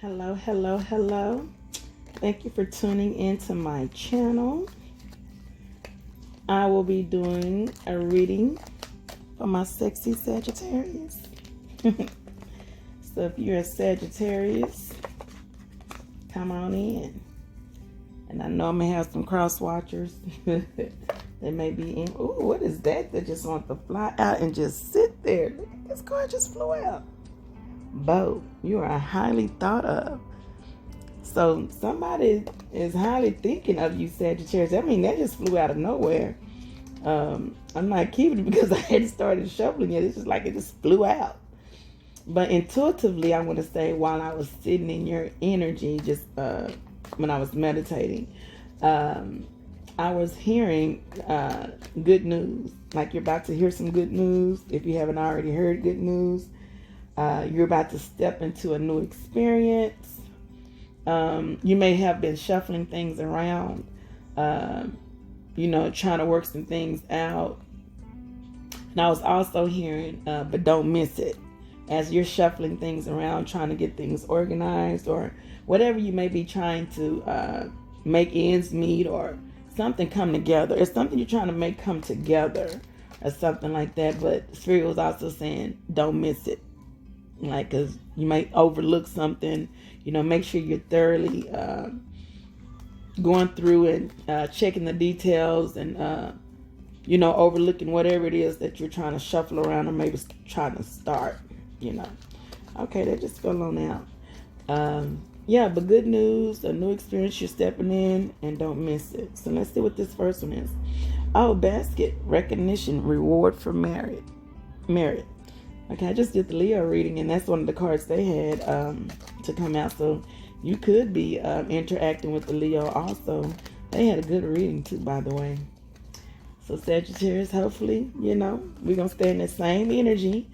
Hello, hello, hello. Thank you for tuning into my channel. I will be doing a reading for my sexy Sagittarius. So if you're a Sagittarius, come on in. And I know I may have some cross watchers. They may be in. Ooh, what is that? They just want to fly out and just sit there. Look at this car just flew out. Bo, you are highly thought of. So somebody is highly thinking of you, Sagittarius. I mean, that just flew out of nowhere. I'm not keeping it because I hadn't started shuffling yet. It's just like it just flew out. But intuitively, I want to say while I was sitting in your energy, just when I was meditating, I was hearing good news. Like you're about to hear some good news. If you haven't already heard good news, you're about to step into a new experience. You may have been shuffling things around, trying to work some things out. And I was also hearing, but don't miss it. As you're shuffling things around, trying to get things organized or whatever you may be trying to make ends meet or something come together. It's something you're trying to make come together or something like that. But Spirit was also saying, don't miss it. Like, because you might overlook something, make sure you're thoroughly going through and checking the details and, overlooking whatever it is that you're trying to shuffle around or maybe trying to start, Okay, that just fell on out. But good news, a new experience you're stepping in and don't miss it. So let's see what this first one is. Oh, basket, recognition, reward for merit. Okay, I just did the Leo reading, and that's one of the cards they had to come out. So you could be interacting with the Leo also. They had a good reading too, by the way. So Sagittarius, hopefully, we're going to stay in the same energy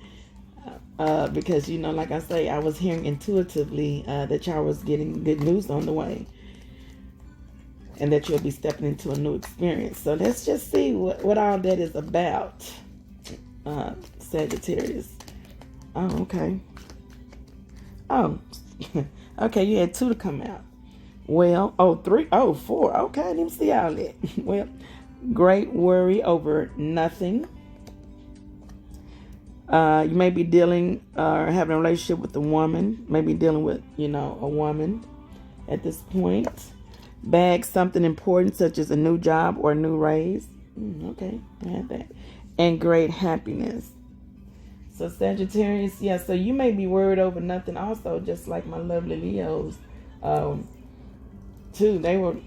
because, like I say, I was hearing intuitively that y'all was getting good news on the way and that you'll be stepping into a new experience. So let's just see what all that is about, Sagittarius. Oh, okay. Oh, okay, you had 2 to come out. Well, 3, 4. Okay, I didn't see all that. Well, great worry over nothing. You may be dealing or having a relationship with a woman. Maybe dealing with, a woman at this point. Bag something important such as a new job or a new raise. Okay, I had that. And great happiness. So Sagittarius, so you may be worried over nothing also, just like my lovely Leos. Too, they were,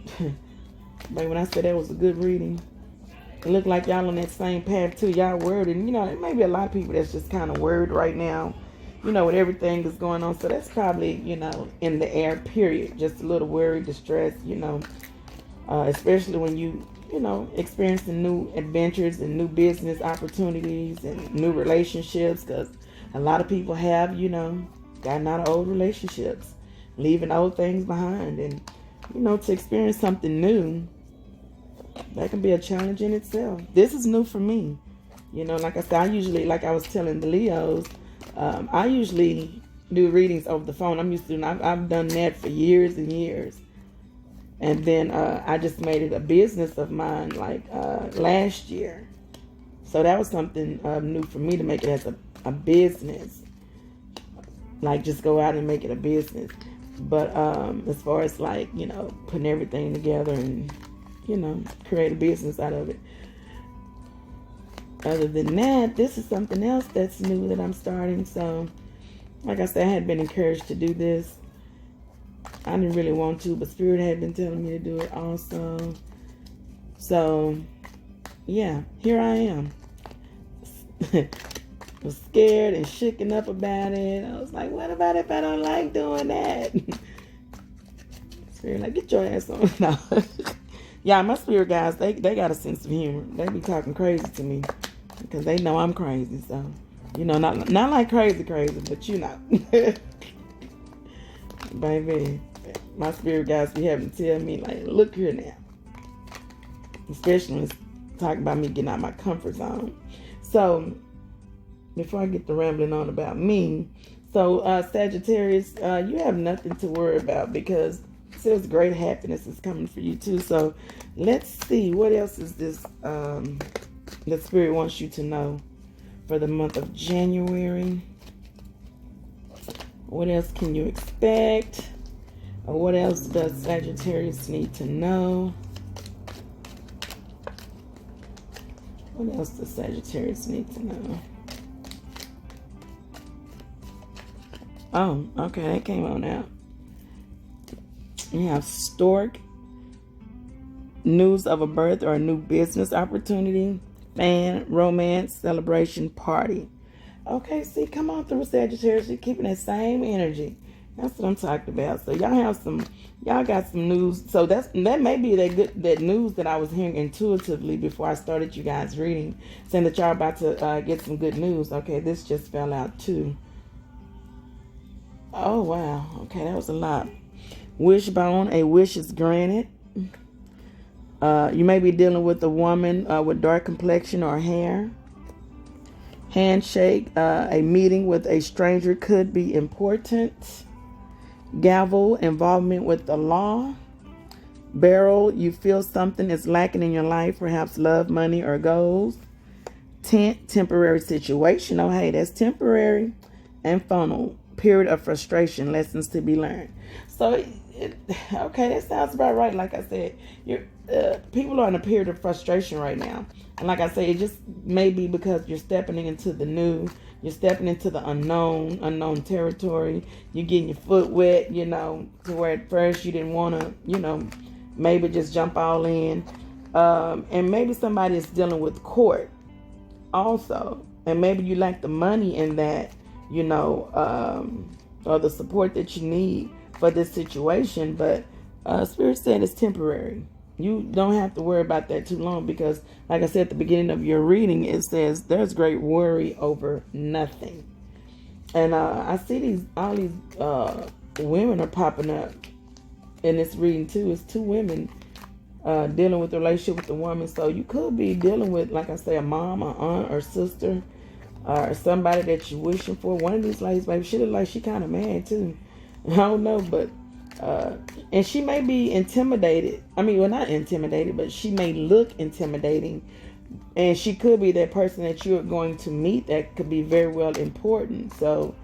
but when I said that was a good reading, it looked like y'all on that same path too. Y'all worried, and there may be a lot of people that's just kind of worried right now, with everything that's going on. So that's probably, in the air, period. Just a little worry, distress, especially when you experiencing new adventures and new business opportunities and new relationships, because a lot of people have, gotten out of old relationships, leaving old things behind, and, to experience something new, that can be a challenge in itself. This is new for me. Like I said, I usually, like I was telling the Leos, I usually do readings over the phone. I've done that for years and years. And then I just made it a business of mine like last year. So that was something new for me to make it as a business. Like just go out and make it a business. But as far as like, putting everything together and, create a business out of it. Other than that, this is something else that's new that I'm starting. So like I said, I had been encouraged to do this. I didn't really want to, but Spirit had been telling me to do it also. So, yeah, here I am. Was scared and shaken up about it. I was like, what about if I don't like doing that? Spirit like, get your ass on. No. Yeah, my spirit guys, they got a sense of humor. They be talking crazy to me because they know I'm crazy. So, not like crazy, but baby, my spirit guys be having to tell me, like, look here now. Especially when it's talking about me getting out of my comfort zone. So, before I get to rambling on about me, So, Sagittarius, you have nothing to worry about because it says great happiness is coming for you too. So, let's see what else is this. The Spirit wants you to know for the month of January. What else can you expect? Or what else does Sagittarius need to know? What else does Sagittarius need to know? Oh, okay, that came on out. You have Stork, news of a birth or a new business opportunity, fan, romance, celebration, party. Okay, see, come on through, Sagittarius. You're keeping that same energy. That's what I'm talking about. So y'all got some news. So that may be that news that I was hearing intuitively before I started you guys reading, saying that y'all about to get some good news. Okay, this just fell out too. Oh wow. Okay, that was a lot. Wishbone, a wish is granted. You may be dealing with a woman with dark complexion or hair. Handshake, a meeting with a stranger could be important. Gavel, involvement with the law. Barrel, you feel something is lacking in your life, perhaps love, money, or goals. Tent, temporary situation. Oh, hey, that's temporary. And funnel, period of frustration, lessons to be learned. So, okay, that sounds about right. Like I said, people are in a period of frustration right now. And like I say, it just may be because you're stepping into the new. You're stepping into the unknown territory. You're getting your foot wet, to where at first you didn't want to, maybe just jump all in. And maybe somebody is dealing with court also. And maybe you lack the money in that, or the support that you need for this situation. But Spirit said it's temporary. You don't have to worry about that too long because, like I said at the beginning of your reading, it says there's great worry over nothing. And I see all these women are popping up in this reading too. It's two women dealing with the relationship with the woman. So you could be dealing with, like I say, a mom, or aunt, or sister, or somebody that you're wishing for. One of these ladies, maybe she look like she kind of mad too. I don't know, but and she may be intimidated. I mean, well, not intimidated, but she may look intimidating. And she could be that person that you're going to meet that could be very well important. So,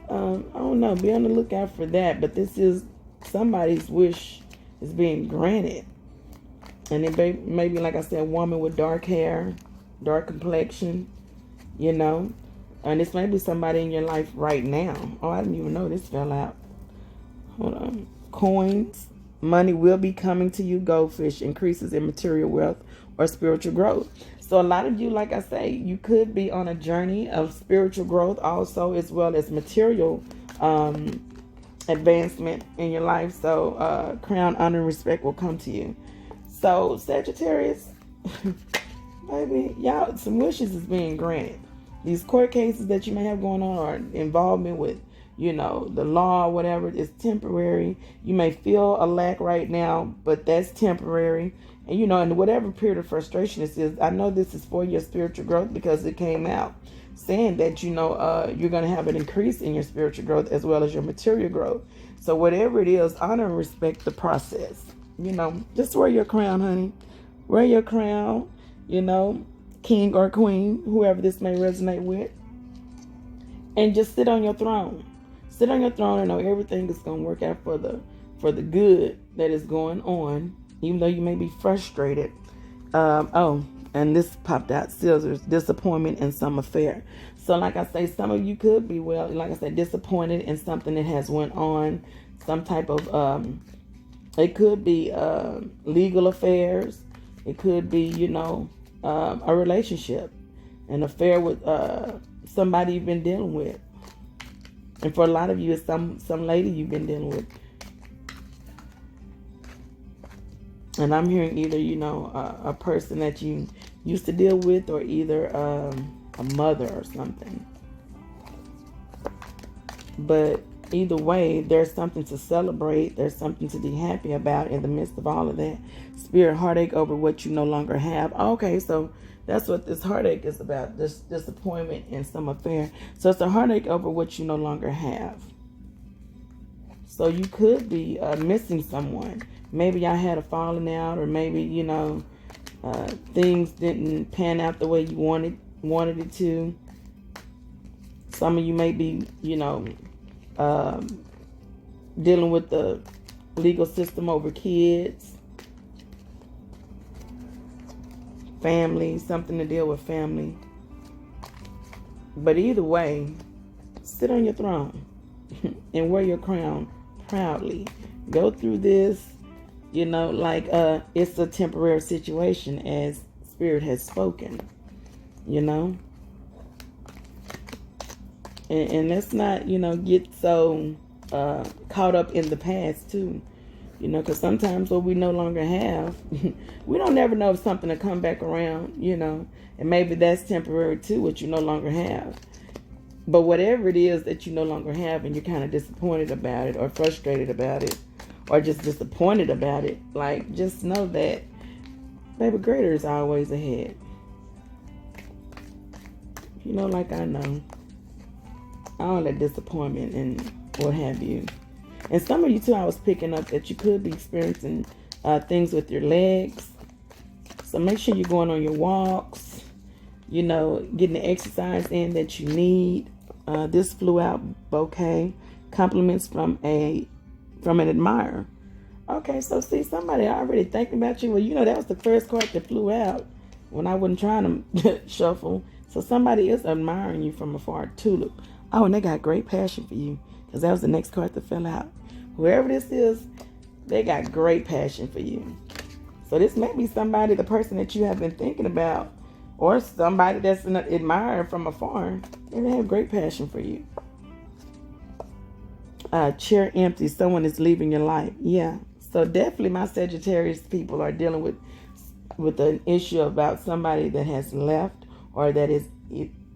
I don't know. Be on the lookout for that. But this is somebody's wish is being granted. And it may be, like I said, a woman with dark hair, dark complexion, And this may be somebody in your life right now. Oh, I didn't even know this fell out. Hold on. Coins, money will be coming to you. Goldfish, increases in material wealth or spiritual growth. So a lot of you, like I say, you could be on a journey of spiritual growth also, as well as material advancement in your life. So crown, honor, and respect will come to you. So Sagittarius, maybe y'all, some wishes is being granted. These court cases that you may have going on, or involvement with the law or whatever, is temporary. You may feel a lack right now, but that's temporary. And, and whatever period of frustration this is, I know this is for your spiritual growth because it came out saying that, you're going to have an increase in your spiritual growth as well as your material growth. So whatever it is, honor and respect the process. Just wear your crown, honey. Wear your crown, king or queen, whoever this may resonate with. And just sit on your throne. Sit on your throne and know everything is going to work out for the good that is going on, even though you may be frustrated. And this popped out, scissors, disappointment in some affair. So like I say, some of you could be, like I said, disappointed in something that has went on, some type of, it could be legal affairs. It could be, a relationship, an affair with somebody you've been dealing with. And for a lot of you, it's some lady you've been dealing with. And I'm hearing either, a person that you used to deal with, or either a mother or something. But either way, there's something to celebrate. There's something to be happy about in the midst of all of that. Spirit, heartache over what you no longer have. Okay, so that's what this heartache is about. This disappointment in some affair. So it's a heartache over what you no longer have. So you could be missing someone. Maybe y'all had a falling out, or maybe, things didn't pan out the way you wanted it to. Some of you may be, dealing with the legal system over kids, family, something to deal with family. But either way, sit on your throne and wear your crown proudly. Go through this, it's a temporary situation, as Spirit has spoken, And let's not, get so caught up in the past too, because sometimes what we no longer have, we don't never know if something will come back around, and maybe that's temporary too, what you no longer have. But whatever it is that you no longer have and you're kind of disappointed about it, or frustrated about it, or just disappointed about it, just know that, baby, greater is always ahead. I know all that disappointment and what have you. And some of you too, I was picking up that you could be experiencing things with your legs. So make sure you're going on your walks, getting the exercise in that you need. This flew out bouquet, compliments from an admirer. Okay, so see, somebody already thinking about you. Well, that was the first card that flew out when I wasn't trying to shuffle. So somebody is admiring you from afar. Tulip. Oh, and they got great passion for you, because that was the next card that fell out. Whoever this is, they got great passion for you. So this may be somebody, the person that you have been thinking about, or somebody that's an admirer from afar. They have great passion for you. Chair empty. Someone is leaving your life. Yeah. So definitely my Sagittarius people are dealing with an issue about somebody that has left, or that is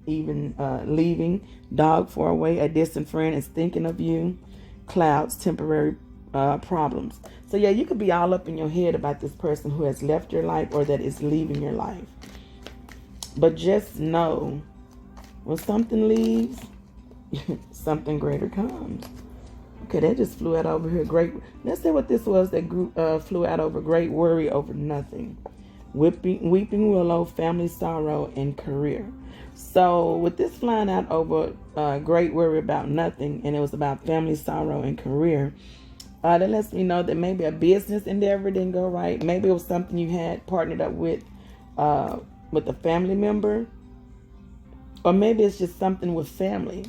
even leaving. Dog far away. A distant friend is thinking of you. Clouds, temporary problems. So yeah, you could be all up in your head about this person who has left your life or that is leaving your life. But just know, when something leaves, something greater comes. Okay, that just flew out over here. Great. Let's say what this was that flew out over great worry over nothing. Weeping willow, family sorrow, and career. So with this flying out over great worry about nothing, and it was about family sorrow and career, that lets me know that maybe a business endeavor didn't go right. Maybe it was something you had partnered up with a family member, or maybe it's just something with family.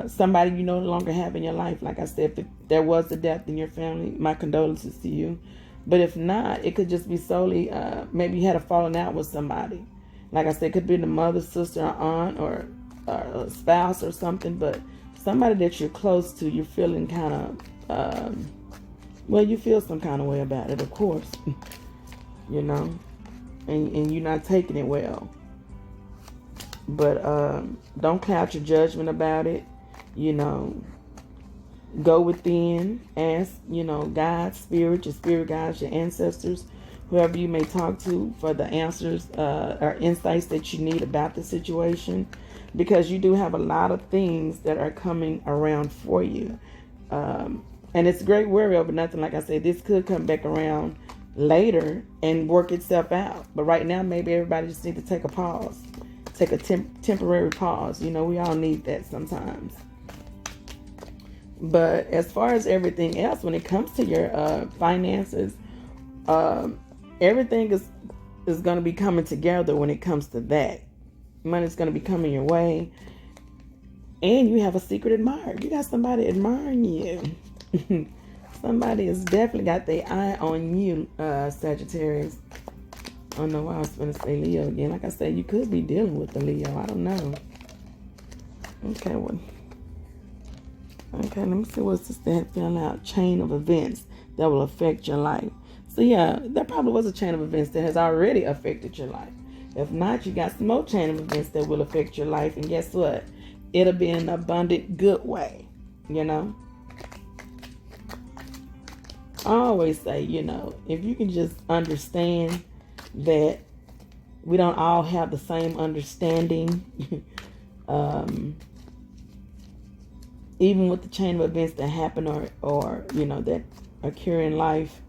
Somebody you no longer have in your life. Like I said, if there was a death in your family, my condolences to you. But if not, it could just be solely, maybe you had a falling out with somebody. Like I said, it could be the mother, sister, or aunt, or a spouse or something. But somebody that you're close to, you're feeling kind of, you feel some kind of way about it, of course. And you're not taking it well. But don't cloud your judgment about it. Go within, ask, God, spirit, your spirit guides, your ancestors, whoever you may talk to for the answers or insights that you need about the situation, because you do have a lot of things that are coming around for you. And it's great worry over nothing. Like I said, this could come back around later and work itself out. But right now, maybe everybody just needs to take a pause. Take a temporary pause. We all need that sometimes. But as far as everything else, when it comes to your finances, everything is going to be coming together when it comes to that. Money's going to be coming your way. And you have a secret admirer. You got somebody admiring you. Somebody has definitely got their eye on you, Sagittarius. I don't know why I was going to say Leo again. Like I said, you could be dealing with the Leo. I don't know. Okay, let me see what's this that fell out. Chain of events that will affect your life. So yeah, there probably was a chain of events that has already affected your life. If not, you got some more chain of events that will affect your life. And guess what? It'll be in an abundant, good way. you know. I always say, if you can just understand that we don't all have the same understanding, even with the chain of events that happen or that occur in life,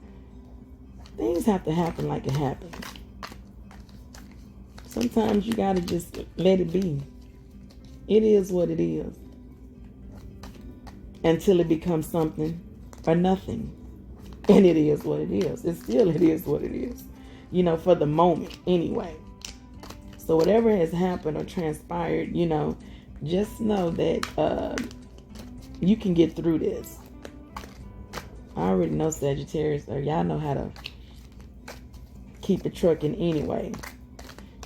things have to happen like it happens. Sometimes you gotta just let it be. It is what it is. Until it becomes something or nothing. And it is what it is. It is what it is. For the moment anyway. So whatever has happened or transpired, just know that you can get through this. I already know Sagittarius, or y'all know how to keep it trucking anyway.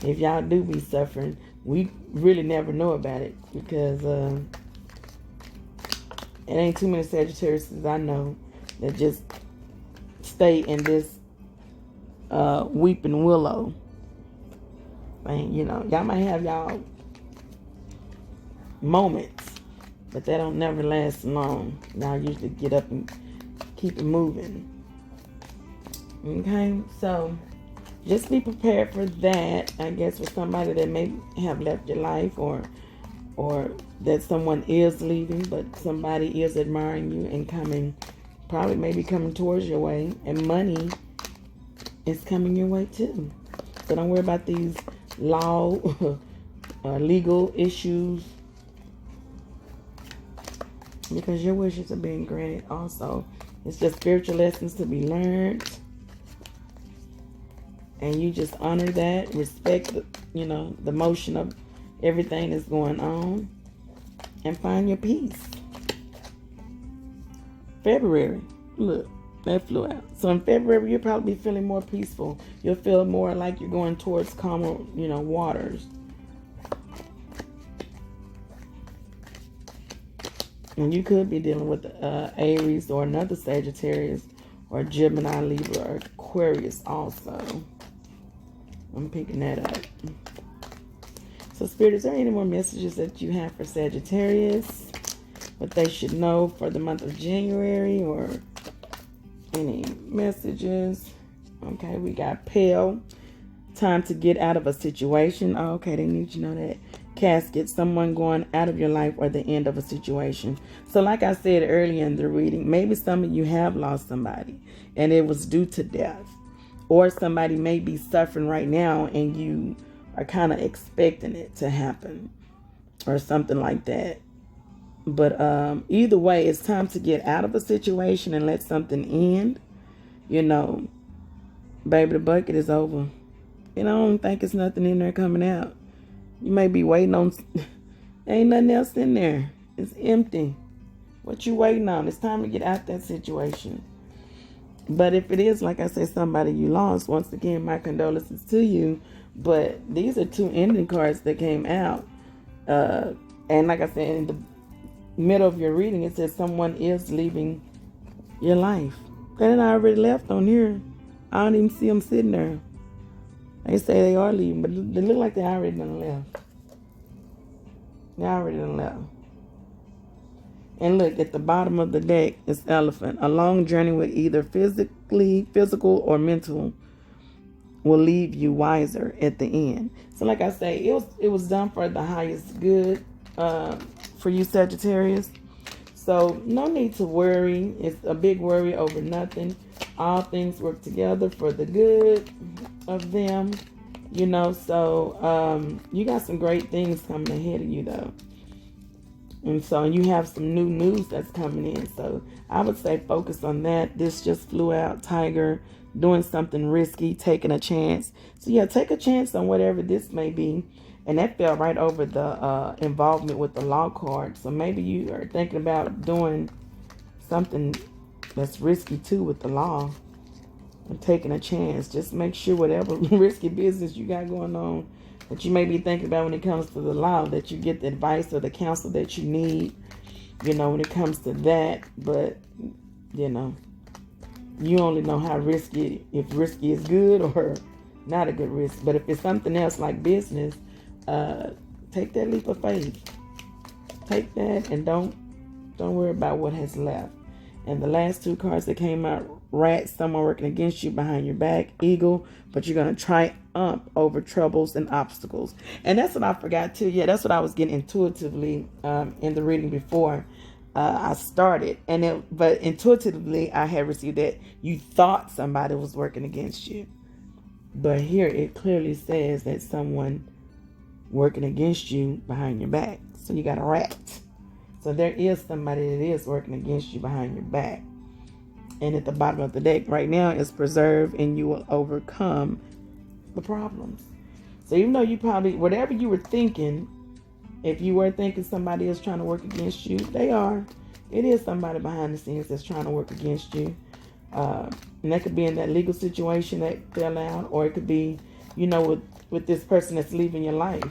If y'all do be suffering, we really never know about it because it ain't too many Sagittarius I know that just stay in this weeping willow. And y'all might have y'all moments, but they don't never last long. Y'all usually get up and keep it moving. Okay, so just be prepared for that. I guess for somebody that may have left your life, or that someone is leaving, but somebody is admiring you and probably maybe coming towards your way, and money is coming your way too. So don't worry about these legal issues, because your wishes are being granted also. It's just spiritual lessons to be learned. And you just honor that, respect the motion of everything that's going on, and find your peace. February, look, that flew out. So in February, you'll probably be feeling more peaceful. You'll feel more like you're going towards calmer, waters. And you could be dealing with Aries or another Sagittarius or Gemini, Libra, or Aquarius also. I'm picking that up. So Spirit, is there any more messages that you have for Sagittarius? What they should know for the month of January, or any messages? Okay, we got Pale. Time to get out of a situation. Oh, okay, they need you to know that. Casket, someone going out of your life, or the end of a situation. So like I said earlier in the reading, maybe some of you have lost somebody and it was due to death. Or somebody may be suffering right now and you are kind of expecting it to happen or something like that. But either way, it's time to get out of a situation and let something end. Baby, the bucket is over. I don't think it's nothing in there coming out. You may be waiting on, ain't nothing else in there. It's empty. What you waiting on? It's time to get out that situation. But if it is, like I said, somebody you lost, once again, my condolences to you. But these are two ending cards that came out. And like I said, in the middle of your reading, it says someone is leaving your life. They done already left on here. I don't even see them sitting there. They say they are leaving, but they look like they already done left. They already done left. And look, at the bottom of the deck is Elephant. A long journey with either physical or mental will leave you wiser at the end. So like I say, it was done for the highest good for you, Sagittarius. So no need to worry. It's a big worry over nothing. All things work together for the good of them. So you got some great things coming ahead of you though. And so you have some new news that's coming in. So I would say focus on that. This just flew out. Tiger, doing something risky, taking a chance. So yeah, take a chance on whatever this may be. And that fell right over the involvement with the law card. So maybe you are thinking about doing something that's risky too with the law. And taking a chance. Just make sure whatever risky business you got going on that you may be thinking about when it comes to the law, that you get the advice or the counsel that you need, when it comes to that. But, you only know how risky, if risky is good or not a good risk. But if it's something else like business, take that leap of faith. Take that and don't Don't worry about what has left. And the last two cards that came out, rat, someone working against you behind your back, eagle, but you're going to triumph over troubles and obstacles. And that's what I forgot too. Yeah, that's what I was getting intuitively in the reading before I started. But intuitively, I had received that you thought somebody was working against you. But here it clearly says that someone working against you behind your back. So you got a rat. So there is somebody that is working against you behind your back. And at the bottom of the deck right now is preserve, and you will overcome the problems. So even though you probably, whatever you were thinking, if you were thinking somebody is trying to work against you, they are. It is somebody behind the scenes that's trying to work against you. And that could be in that legal situation that fell out, or it could be, with this person that's leaving your life.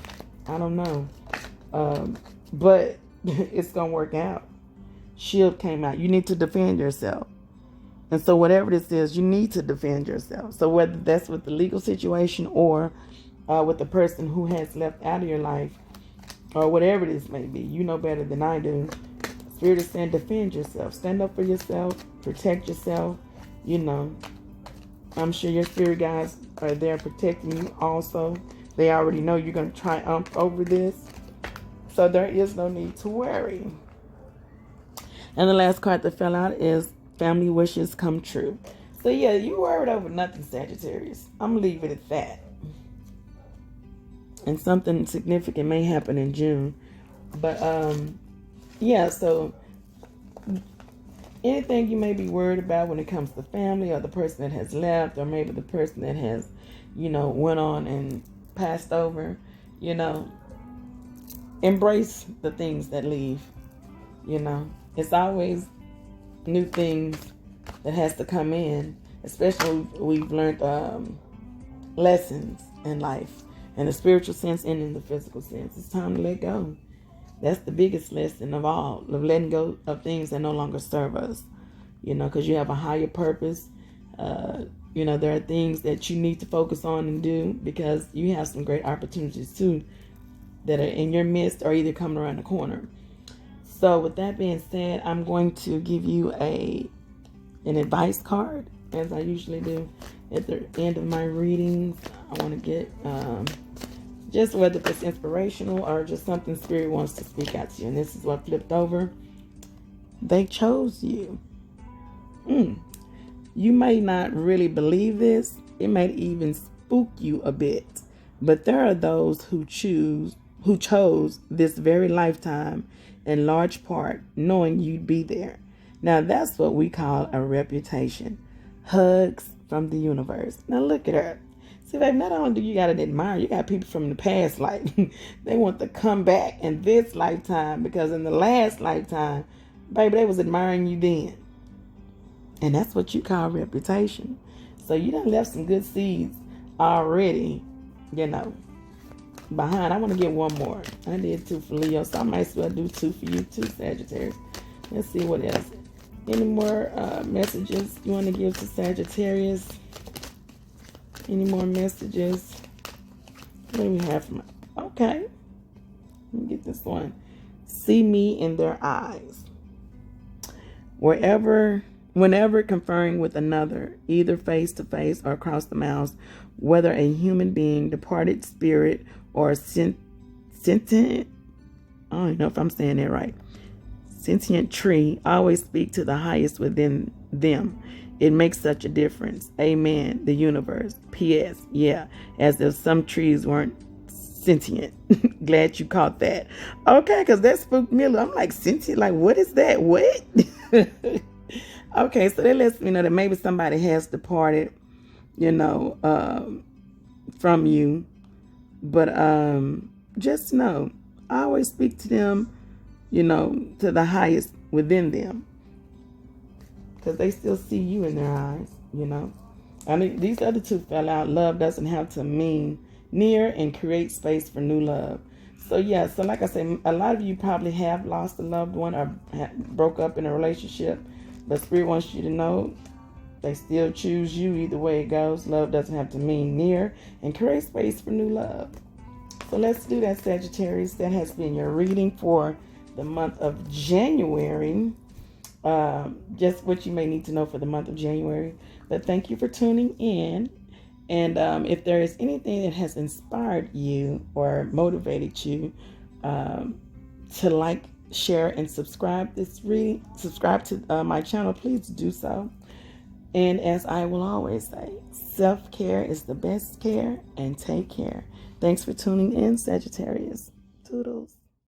I don't know. But it's going to work out. Shield came out. You need to defend yourself. And so whatever this is, you need to defend yourself. So whether that's with the legal situation or with the person who has left out of your life, or whatever this may be, you know better than I do. Spirit is saying defend yourself. Stand up for yourself. Protect yourself. I'm sure your spirit guides are there protecting you also. They already know you're going to triumph over this. So there is no need to worry. And the last card that fell out is family wishes come true. So yeah, you worried over nothing, Sagittarius. I'm going to leave it at that. And something significant may happen in June. But yeah, so anything you may be worried about when it comes to family, or the person that has left, or maybe the person that has, went on and passed over, embrace the things that leave. It's always new things that has to come in, especially we've learned lessons in life, in the spiritual sense and in the physical sense. It's time to let go. That's the biggest lesson of all, of letting go of things that no longer serve us, because you have a higher purpose. There are things that you need to focus on and do, because you have some great opportunities too that are in your midst or either coming around the corner. So with that being said, I'm going to give you an advice card, as I usually do at the end of my readings. I want to get just whether it's inspirational or just something Spirit wants to speak out to you. And this is what flipped over. They chose you. You may not really believe this. It may even spook you a bit. But there are those who chose this very lifetime in large part knowing you'd be there. Now that's what we call a reputation. Hugs from the universe. Now look at her. See, babe, not only do you got to admire, you got people from the past life. They want to come back in this lifetime, because in the last lifetime, baby, they was admiring you then. And that's what you call reputation. So you done left some good seeds already, behind. I want to get one more. I did 2 for Leo, so I might as well do 2 for you too, Sagittarius. Let's see what else. Any more messages you want to give to Sagittarius? Any more messages? What do we have from? Okay. Let me get this one. See me in their eyes. Whenever conferring with another, either face to face or across the miles, whether a human being, departed spirit, or sentient, I don't know if I'm saying that right, sentient tree, always speak to the highest within them. It makes such a difference. Amen. The universe. P.S. Yeah, as if some trees weren't sentient. Glad you caught that. Okay, because that spooked me a little. I'm like, sentient? Like, what is that? What? Okay, so that lets me know that maybe somebody has departed, from you. But just know, I always speak to them, to the highest within them. Because they still see you in their eyes, I mean, these other 2 fell out. Love doesn't have to mean near, and create space for new love. So yeah, so like I said, a lot of you probably have lost a loved one or broke up in a relationship. But Spirit wants you to know they still choose you either way it goes. Love doesn't have to mean near, and create space for new love. So let's do that, Sagittarius. That has been your reading for the the month of January. Just what you may need to know for the month of January. But thank you for tuning in. And if there is anything that has inspired you or motivated you to like, share, and subscribe to my channel, please do so. And as I will always say, self-care is the best care, and take care. Thanks for tuning in, Sagittarius. Toodles.